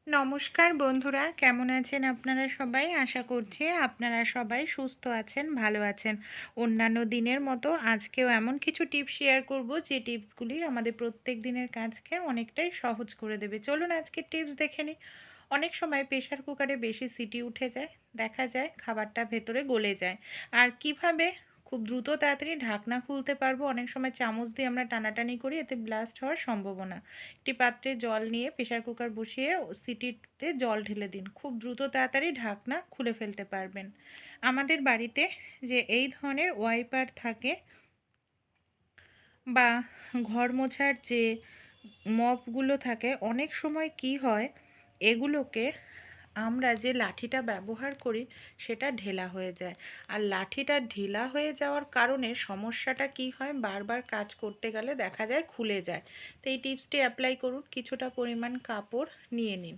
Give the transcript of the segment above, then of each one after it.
নমস্কার বন্ধুরা, কেমন আছেন আপনারা সবাই? আশা করছি আপনারা সবাই সুস্থ আছেন, ভালো আছেন। অন্যান্য দিনের মতো আজকেও এমন কিছু টিপস শেয়ার করব যে টিপসগুলি আমাদের প্রত্যেক দিনের কাজকে অনেকটাই সহজ করে দেবে। চলুন আজকের টিপস দেখে নিই। অনেক সময় প্রেশার কুকারে বেশি সিটি উঠে যায়, দেখা যায় খাবারটা ভেতরে গলে যায়। আর কিভাবে খুব দ্রুত তাড়াতাড়ি ঢাকনা খুলতে পারবো? অনেক সময় চামচ দিয়ে আমরা টানাটানি করি, এতে ব্লাস্ট হওয়ার সম্ভাবনা। একটি পাত্রে জল নিয়ে প্রেশার কুকার বসিয়ে সিটিতে জল ঢেলে দিন, খুব দ্রুত তাড়াতাড়ি ঢাকনা খুলে ফেলতে পারবেন। আমাদের বাড়িতে যে এই ধরনের ওয়াইপার থাকে বা ঘর মোছার যে মপগুলো থাকে, অনেক সময় কি হয়, এগুলোকে আমরা যে লাঠিটা ব্যবহার করি সেটা ঢেলা হয়ে যায়। আর লাঠিটা ঢিলা হয়ে যাওয়ার কারণে সমস্যাটা কি হয়, বারবার কাজ করতে গেলে দেখা যায় খুলে যায়। তো এই টিপসটি অ্যাপ্লাই করুন। কিছুটা পরিমাণ কাপড় নিয়ে নিন,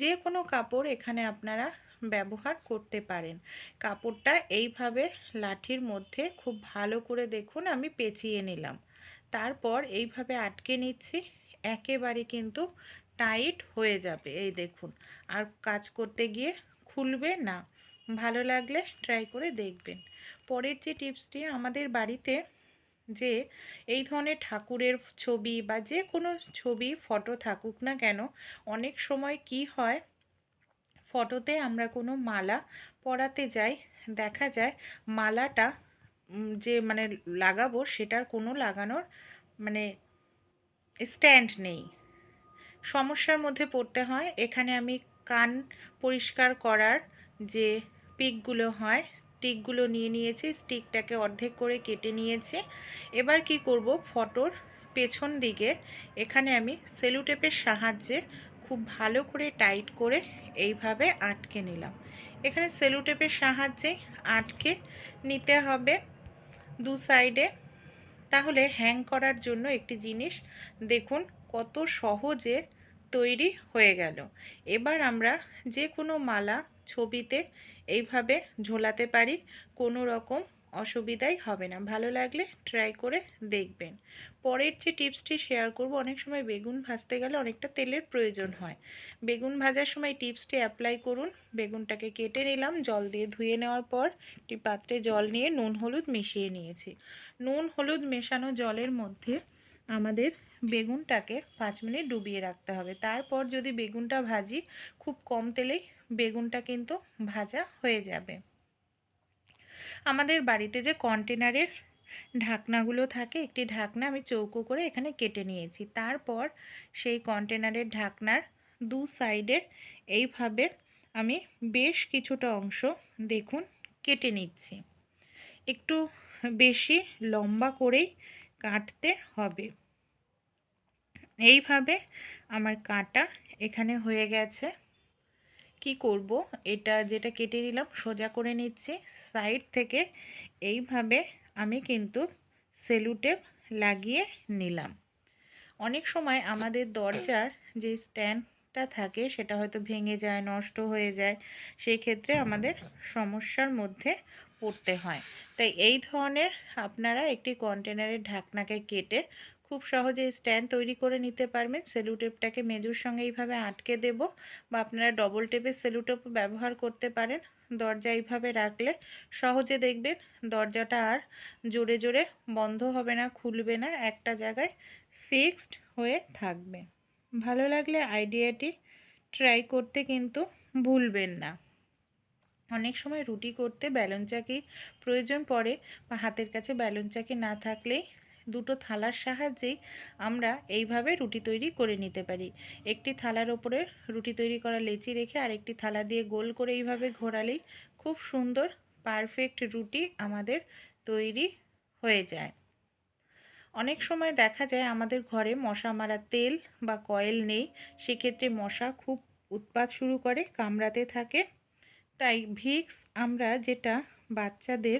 যে কোনো কাপড় এখানে আপনারা ব্যবহার করতে পারেন। কাপড়টা এইভাবে লাঠির মধ্যে খুব ভালো করে দেখুন আমি পেঁচিয়ে নিলাম, তারপর এইভাবে আটকে নিচ্ছি। একেবারে কিন্তু টাইট হয়ে যাবে, এই দেখুন। আর কাজ করতে গিয়ে খুলবে না। ভালো লাগলে ট্রাই করে দেখবেন। পরের যে টিপসটি, আমাদের বাড়িতে যে এই ধরনের ঠাকুরের ছবি বা যে কোনো ছবি ফটো থাকুক না কেন, অনেক সময় কি হয়, ফটোতে আমরা কোনো মালা পরাতে যাই, দেখা যায় মালাটা যে লাগাবো সেটার কোনো লাগানোর মানে স্ট্যান্ড নেই, সমস্যার মধ্যে পড়তে হয়। এখানে আমি কান পরিষ্কার করার যে পিকগুলো হয়, স্টিকগুলো নিয়ে নিয়েছি, স্টিকটাকে অর্ধেক করে কেটে নিয়েছি। এবার কি করব, ফটোর পেছন দিকে এখানে আমি সেলুটেপের সাহায্যে খুব ভালো করে টাইট করে এইভাবে আটকে নিলাম। এখানে সেলুটেপের সাহায্যে আটকে নিতে হবে দু সাইডে। তাহলে হ্যাং করার জন্য একটি জিনিস দেখুন কত সহজে তৈরি হয়ে গেল। এবার আমরা যে কোনো মালা ছবিতে এইভাবে ঝোলাতে পারি, কোনো রকম অসুবিধাই হবে না। ভালো লাগলে ট্রাই করে দেখবেন। পরের যে টিপসটি শেয়ার করব, অনেক সময় বেগুন ভাজতে গেলে অনেকটা তেলের প্রয়োজন হয়। বেগুন ভাজার সময় টিপসটি অ্যাপ্লাই করুন। বেগুনটাকে কেটে নিলাম, জল দিয়ে ধুয়ে নেওয়ার পর একটি পাত্রে জল নিয়ে নুন হলুদ মিশিয়ে নিয়েছি। নুন হলুদ মেশানো জলের মধ্যে আমাদের বেগুনটাকে 5 মিনিট ডুবিয়ে রাখতে হবে। তারপর যদি বেগুনটা ভাজি, খুব কম তেলেই বেগুনটা কিন্তু ভাজা হয়ে যাবে। আমাদের বাড়িতে যে কন্টেনারের ঢাকনাগুলো থাকে, একটি ঢাকনা আমি চৌকো করে এখানে কেটে নিয়েছি। তারপর সেই কন্টেনারের ঢাকনার দু সাইডে এইভাবে আমি বেশ কিছুটা অংশ দেখুন কেটে নিচ্ছি। একটু বেশি লম্বা করেই কাটতে হবে। এইভাবে আমার কাটা এখানে হয়ে গেছে। কি করব, এটা যেটা কেটে নিলাম সোজা করে নিচ্ছি সাইড থেকে। এইভাবে আমি কিন্তু সেলুটেপ লাগিয়ে নিলাম। অনেক সময় আমাদের দরজার যে স্ট্যান্ডটা থাকে সেটা হয়তো ভেঙে যায়, নষ্ট হয়ে যায়, সেই ক্ষেত্রে আমাদের সমস্যার মধ্যে পড়তে হয়। তাই এই ধরনের আপনারা একটি কন্টেনারের ঢাকনাকে কেটে খুব সহজে স্ট্যান্ড তৈরি করে নিতে পারবেন। সেলুটেপটাকে মেজুর সঙ্গে এইভাবে আটকে দেব, বা আপনারা ডবল টেপের সেলুটেপও ব্যবহার করতে পারেন। দরজা এইভাবে রাখলে সহজে দেখবেন দরজাটা আর জোরে জোরে বন্ধ হবে না, খুলবে না, একটা জায়গায় ফিক্সড হয়ে থাকবে। ভালো লাগলে আইডিয়াটি ট্রাই করতে কিন্তু ভুলবেন না। অনেক সময় রুটি করতে ব্যালন চাকি প্রয়োজন পড়ে, বা হাতের কাছে ব্যালন চাকি না থাকলেই দুটো থালার সাহায্যেই আমরা এইভাবে রুটি তৈরি করে নিতে পারি। একটি থালার ওপরে রুটি তৈরি করা লেচি রেখে আরেকটি থালা দিয়ে গোল করে এইভাবে ঘোরালেই খুব সুন্দর পারফেক্ট রুটি আমাদের তৈরি হয়ে যায়। অনেক সময় দেখা যায় আমাদের ঘরে মশা মারা তেল বা কয়েল নেই, সেক্ষেত্রে মশা খুব উৎপাত শুরু করে, কামড়াতে থাকে। তাই ভিক্স আমরা যেটা বাচ্চাদের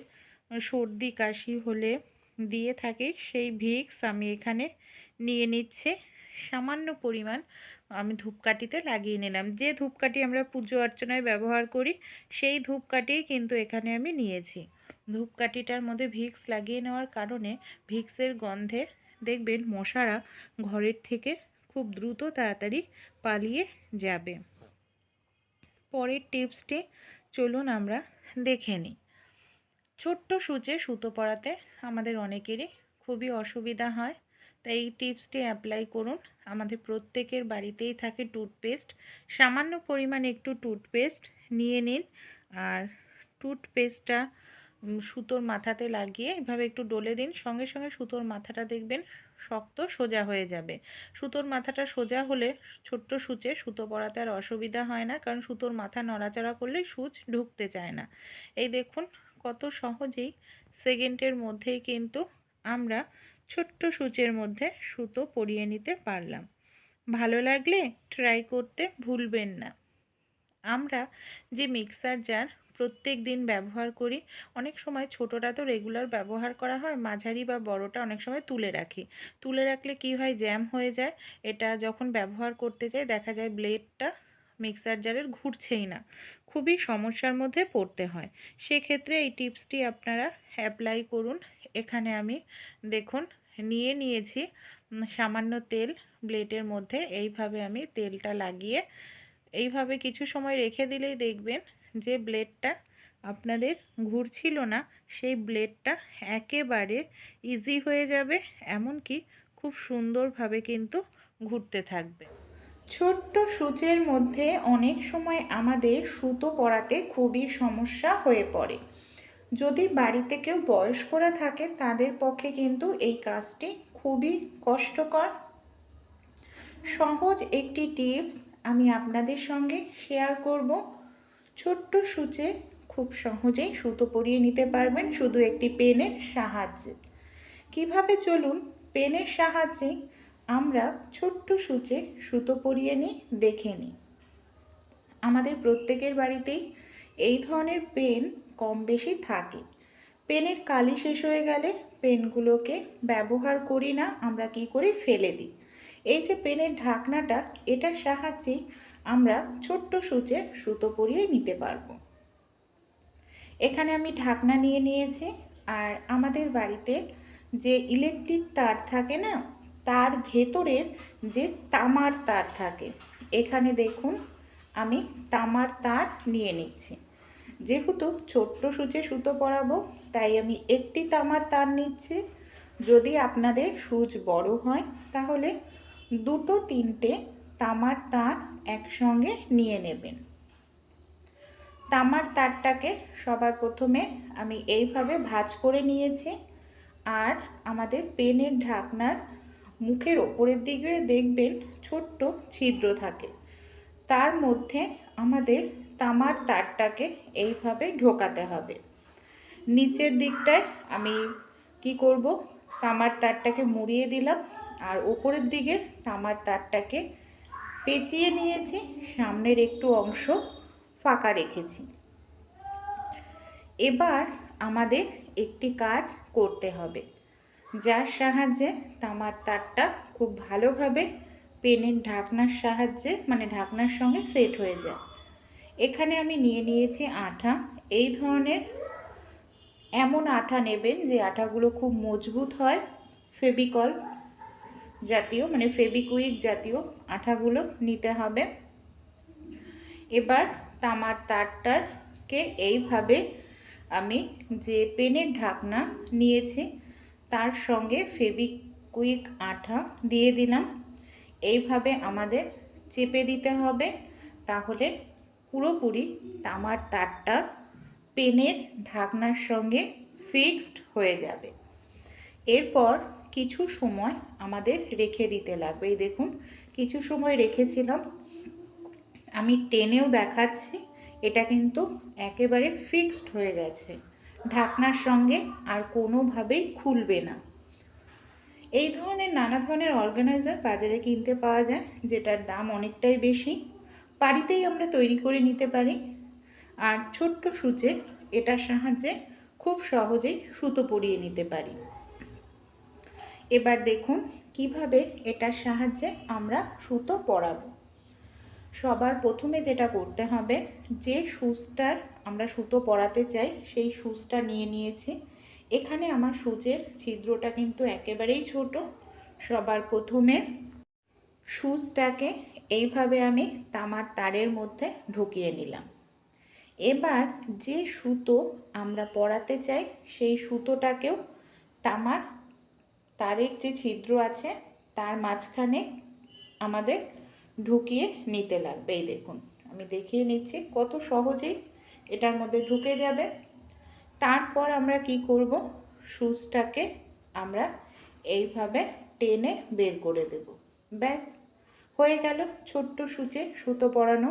সর্দি কাশি হলে দিয়ে থাকি, সেই ভিক্স আমি এখানে নিয়ে নিচ্ছি। সামান্য পরিমাণ আমি ধূপকাঠিতে লাগিয়ে নিলাম। যে ধূপকাঠি আমরা পুজো অর্চনায় ব্যবহার করি সেই ধূপকাঠিই কিন্তু এখানে আমি নিয়েছি। ধূপকাঠিটার মধ্যে ভিক্স লাগিয়ে নেওয়ার কারণে ভিক্সের গন্ধে দেখবেন মশারা ঘরের থেকে খুব দ্রুত তাড়াতাড়ি পালিয়ে যাবে। পরের টিপসটি চলুন আমরা দেখে নিই। ছোট্ট সূচে সুতো পরাতে আমাদের অনেকেরই খুবই অসুবিধা হয়, তাই এই টিপসটি অ্যাপ্লাই করুন। আমাদের প্রত্যেকের বাড়িতেই থাকে টুথপেস্ট। সামান্য পরিমাণে একটু টুথপেস্ট নিয়ে নিন, আর টুথপেস্টটা সুতোর মাথাতে লাগিয়ে এভাবে একটু ডলে দিন। সঙ্গে সঙ্গে সুতোর মাথাটা দেখবেন শক্ত সোজা হয়ে যাবে। সুতোর মাথাটা সোজা হলে ছোট্ট সূচে সুতো পরাতে আর অসুবিধা হয় না, কারণ সুতোর মাথা নড়াচড়া করলে সূচ ঢুকতে চায় না। এই দেখুন কত সহজেই সেকেন্ডের মধ্যেই কিন্তু আমরা ছোট্ট সূচের মধ্যে সুতো পরিয়ে নিতে পারলাম। ভালো লাগলে ট্রাই করতে ভুলবেন না। আমরা যে মিক্সার জার প্রত্যেক দিন ব্যবহার করি, অনেক সময় ছোটোটা তো রেগুলার ব্যবহার করা হয়, মাঝারি বা বড়টা অনেক সময় তুলে রাখি। তুলে রাখলে কি হয়, জ্যাম হয়ে যায়। এটা যখন ব্যবহার করতে যাই দেখা যায় ব্লেডটা মিক্সার জারের ঘুরছেই না, খুবই সমস্যার মধ্যে পড়তে হয়। সেক্ষেত্রে এই টিপসটি আপনারা অ্যাপ্লাই করুন। এখানে আমি দেখুন নিয়ে নিয়েছি সামান্য তেল। ব্লেডের মধ্যে এইভাবে আমি তেলটা লাগিয়ে এইভাবে কিছু সময় রেখে দিলেই দেখবেন যে ব্লেডটা আপনাদের ঘুরছিল না, সেই ব্লেডটা একেবারে ইজি হয়ে যাবে, এমনকি খুব সুন্দরভাবে কিন্তু ঘুরতে থাকবে। ছোট্ট সূচের মধ্যে অনেক সময় আমাদের সুতো পরাতে খুবই সমস্যা হয়ে পড়ে। যদি বাড়িতে কেউ বয়স্করা থাকে তাদের পক্ষে কিন্তু এই কাজটি খুবই কষ্টকর। সহজ একটি টিপস আমি আপনাদের সঙ্গে শেয়ার করব। ছোট্ট সূচে খুব সহজেই সুতো পরিয়ে নিতে পারবেন শুধু একটি পেনের সাহায্যে। কিভাবে চলুন পেনের সাহায্যে আমরা ছোট্ট সূচে সুতো পরিয়ে নিই, দেখে নিই। আমাদের প্রত্যেকের বাড়িতেই এই ধরনের পেন কম বেশি থাকে। পেনের কালি শেষ হয়ে গেলে পেনগুলোকে ব্যবহার করি না, আমরা কি করি, ফেলে দিই। এই যে পেনের ঢাকনাটা, এটার সাহায্যে আমরা ছোট্ট সূচে সুতো পরিয়ে নিতে পারবো। এখানে আমি ঢাকনা নিয়ে নিয়েছি, আর আমাদের বাড়িতে যে ইলেকট্রিক তার থাকে না, তার ভেতরের যে তামার তার থাকে, এখানে দেখুন আমি তামার তার নিয়ে নিচ্ছি। যেহেতু ছোট্ট সূচে সুতো পরাবো তাই আমি একটি তামার তার নিচ্ছি। যদি আপনাদের সূচ বড় হয় তাহলে দুটো তিনটে তামার তার একসঙ্গে নিয়ে নেবেন। তামার তারটাকে সবার প্রথমে আমি এইভাবে ভাঁজ করে নিয়েছি, আর আমাদের পেনের ঢাকনার মুখের ওপরের দিকে দেখবেন ছোট্ট ছিদ্র থাকে, তার মধ্যে আমাদের তামার তারটাকে এইভাবে ঢোকাতে হবে। নিচের দিকটায় আমি কি করব, তামার তারটাকে মুড়িয়ে দিলাম, আর ওপরের দিকে তামার তারটাকে পেঁচিয়ে নিয়েছি, সামনের একটু অংশ ফাঁকা রেখেছি। এবার আমাদের একটি কাজ করতে হবে, যার সাহায্যে তামার তারটা খুব ভালোভাবে পেনের ঢাকনার সাহায্যে মানে ঢাকনার সঙ্গে সেট হয়ে যায়। এখানে আমি নিয়ে নিয়েছি আঠা। এই ধরনের এমন আঠা নেবেন যে আঠাগুলো খুব মজবুত হয়, ফেভিকল জাতীয় মানে ফেভিকুইক জাতীয় আঠাগুলো নিতে হবে। এবার তামার তারটাকে এইভাবে আমি যে পেনের ঢাকনা নিয়েছি তার সঙ্গে ফেভিকুইক আঠা দিয়ে দিলাম। এইভাবে আমাদের চেপে দিতে হবে, তাহলে পুরোপুরি তামার তারটা পেনের ঢাকনার সঙ্গে ফিক্সড হয়ে যাবে। এরপর কিছু সময় আমাদের রেখে দিতে লাগবে। এই দেখুন কিছু সময় রেখেছিলাম, আমি টেনেও দেখাচ্ছি, এটা কিন্তু একেবারে ফিক্সড হয়ে গেছে ঢাকনার সঙ্গে, আর কোনোভাবেই খুলবে না। এই ধরনের নানা ধরনের অর্গানাইজার বাজারে কিনতে পাওয়া যায়, যেটার দাম অনেকটাই বেশি। বাড়িতেই আমরা তৈরি করে নিতে পারি, আর ছোট্ট সূচে এটার সাহায্যে খুব সহজেই সুতো পরিয়ে নিতে পারি। এবার দেখুন কিভাবে এটার সাহায্যে আমরা সুতো পরাবো। সবার প্রথমে যেটা করতে হবে, যে সুচটার আমরা সুতো পরাতে চাই সেই সুচটা নিয়ে নিয়েছি। এখানে আমার সুচের ছিদ্রটা কিন্তু একেবারেই ছোট। সবার প্রথমে সুচটাকে এইভাবে আমি তামার তারের মধ্যে ঢুকিয়ে নিলাম। এবার যে সুতো আমরা পরাতে চাই সেই সুতোটাকেও তামার তারের যে ছিদ্র আছে তার মাঝখানে আমাদের ঢুকিয়ে নিতে লাগবে। এই দেখুন আমি দেখিয়ে নিচ্ছি কত সহজেই এটার মধ্যে ঢুকে যাবে। তারপর আমরা কি করব, সুচটাকে আমরা এইভাবে টেনে বের করে দেব। ব্যাস হয়ে গেল ছোট্ট সূচে সুতো পরানো।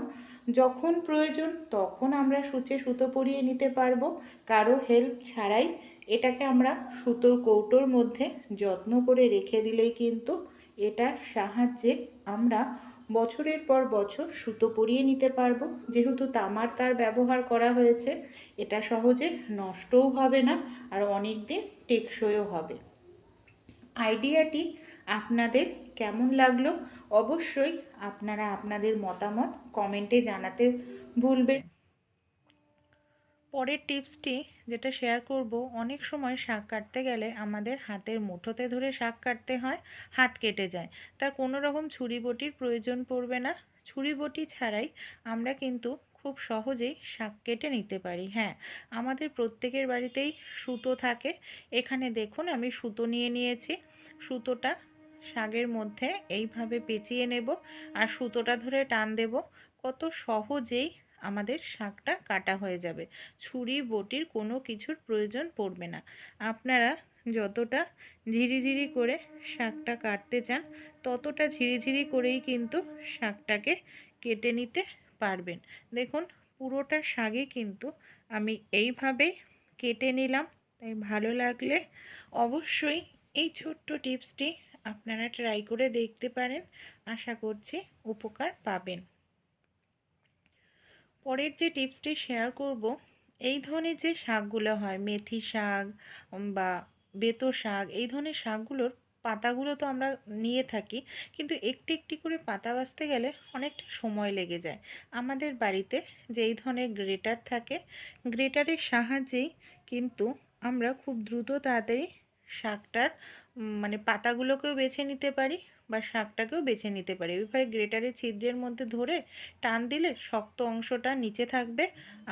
যখন প্রয়োজন তখন আমরা সূচে সুতো পরিয়ে নিতে পারবো, কারো হেল্প ছাড়াই। এটাকে আমরা সুতোর কৌটোর মধ্যে যত্ন করে রেখে দিলেই কিন্তু এটার সাহায্যে আমরা বছরের পর বছর সুতো পরিয়ে নিতে পারবো। যেহেতু তামার তার ব্যবহার করা হয়েছে, এটা সহজে নষ্টও হবে না আর অনেক দিন টেকসইও হবে। আইডিয়াটি আপনাদের কেমন লাগলো অবশ্যই আপনারা আপনাদের মতামত কমেন্টে জানাতে ভুলবেন। পরের টিপসটি যেটা শেয়ার করব, অনেক সময় শাক কাটতে গেলে আমাদের হাতের মুঠোতে ধরে শাক কাটতে হয়, হাত কেটে যায়। তা কোনো রকম ছুরি বটির প্রয়োজন পড়বে না। ছুরি বটি ছাড়াই আমরা কিন্তু খুব সহজেই শাক কেটে নিতে পারি। হ্যাঁ, আমাদের প্রত্যেকের বাড়িতেই সুতো থাকে। এখানে দেখুন আমি সুতো নিয়ে নিয়েছি। সুতোটা শাকের মধ্যে এইভাবে পেঁচিয়ে নেব আর সুতোটা ধরে টান দেব। কত সহজেই আমাদের শাকটা কাটা হয়ে যাবে। ছুরি বটির কোনো কিছুর প্রয়োজন পড়বে না। আপনারা যতটা ঝিরিঝিরি করে শাকটা কাটতে চান ততটা ঝিরিঝিরি করেই কিন্তু শাকটাকে কেটে নিতে পারবেন। দেখুন পুরোটা শাকই কিন্তু আমি এইভাবেই কেটে নিলাম। তাই ভালো লাগলে অবশ্যই এই ছোট্ট টিপসটি আপনারা ট্রাই করে দেখতে পারেন। আশা করছি উপকার পাবেন। পরের যে টিপসটি শেয়ার করব, এই ধরনের যে শাকগুলো হয় মেথি শাক বা বেতো শাক, এই ধরনের শাকগুলোর পাতাগুলো তো আমরা নিয়ে থাকি, কিন্তু একটি একটি করে পাতা বাছতে গেলে অনেকটা সময় লেগে যায়। আমাদের বাড়িতে যে এই ধরনের গ্রেটার থাকে, গ্রেটারের সাহায্যেই কিন্তু আমরা খুব দ্রুত তাড়াতাড়ি শাকটার মানে পাতাগুলোকেও বেছে নিতে পারি বা শাকটাকেও বেছে নিতে পারি। এভাবে গ্রেটারের ছিদ্রের মধ্যে ধরে টান দিলে শক্ত অংশটা নিচে থাকবে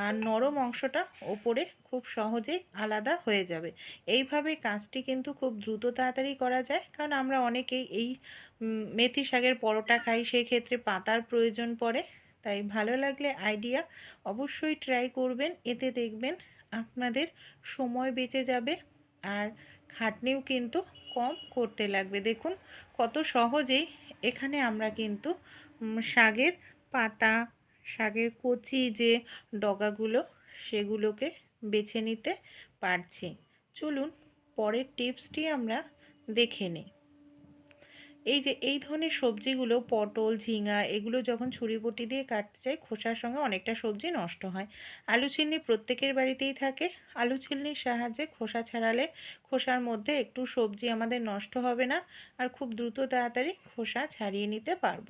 আর নরম অংশটা ওপরে খুব সহজেই আলাদা হয়ে যাবে। এইভাবে কাজটি কিন্তু খুব দ্রুত তাড়াতাড়ি করা যায়, কারণ আমরা অনেকেই এই মেথি শাকের পরোটা খাই, সেই ক্ষেত্রে পাতার প্রয়োজন পড়ে। তাই ভালো লাগলে আইডিয়া অবশ্যই ট্রাই করবেন। এতে দেখবেন আপনাদের সময় বেঁচে যাবে আর খাটনিও কিন্তু কম করতে লাগবে। দেখুন কত সহজেই এখানে আমরা কিন্তু শাকের পাতা, শাকের কচি যে ডগাগুলো সেগুলোকে বেছে নিতে পারছি। চলুন পরের টিপসটি আমরা দেখে নিই। এই যে এই ধরনের সবজিগুলো পটল, ঝিঙা এগুলো যখন ছুরি বটি দিয়ে কাটতে যাই খোসার সঙ্গে অনেকটা সবজি নষ্ট হয়। আলু চিলনি প্রত্যেকের বাড়িতেই থাকে। আলু চিলনির সাহায্যে খোসা ছাড়ালে খোসার মধ্যে একটু সবজি আমাদের নষ্ট হবে না আর খুব দ্রুত তাড়াতাড়ি খোসা ছাড়িয়ে নিতে পারবো।